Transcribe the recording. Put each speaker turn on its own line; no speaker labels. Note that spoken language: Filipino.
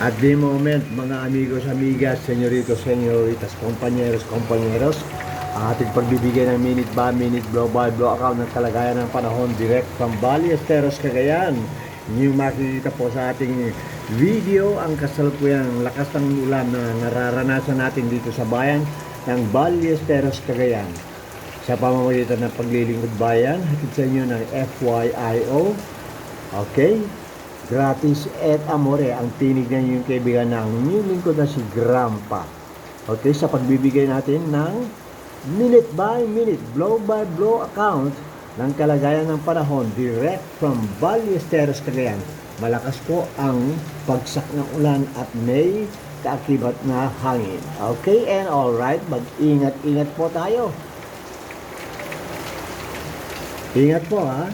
At the moment, mga amigos, amigas, senyoritos, senyoritas, kompanyeros, kompanyeros, ang ating pagbibigay ng minute by minute, blow by blow account ng kalagayan ng panahon direct from Valle Esteros, Cagayan. Inyong makikita po sa ating video ang kasalukuyang lakas ng ulan na nararanasan natin dito sa bayan ng Valle Esteros, Cagayan. Sa pamamagitan ng paglilingkod bayan, hatid sa inyo ng FYIO. Okay? Gratis et amore ang tinig ng yung kaibigan ng inyong lingkod na si Grandpa. Okay, sa pagbibigay natin ng minute by minute, blow by blow account ng kalagayan ng panahon direct from Valle Esteros, Cagayan. Malakas po ang bagsak ng ulan at may kaakibat na hangin. Okay, and alright, mag-ingat-ingat po tayo. Ingat po ha.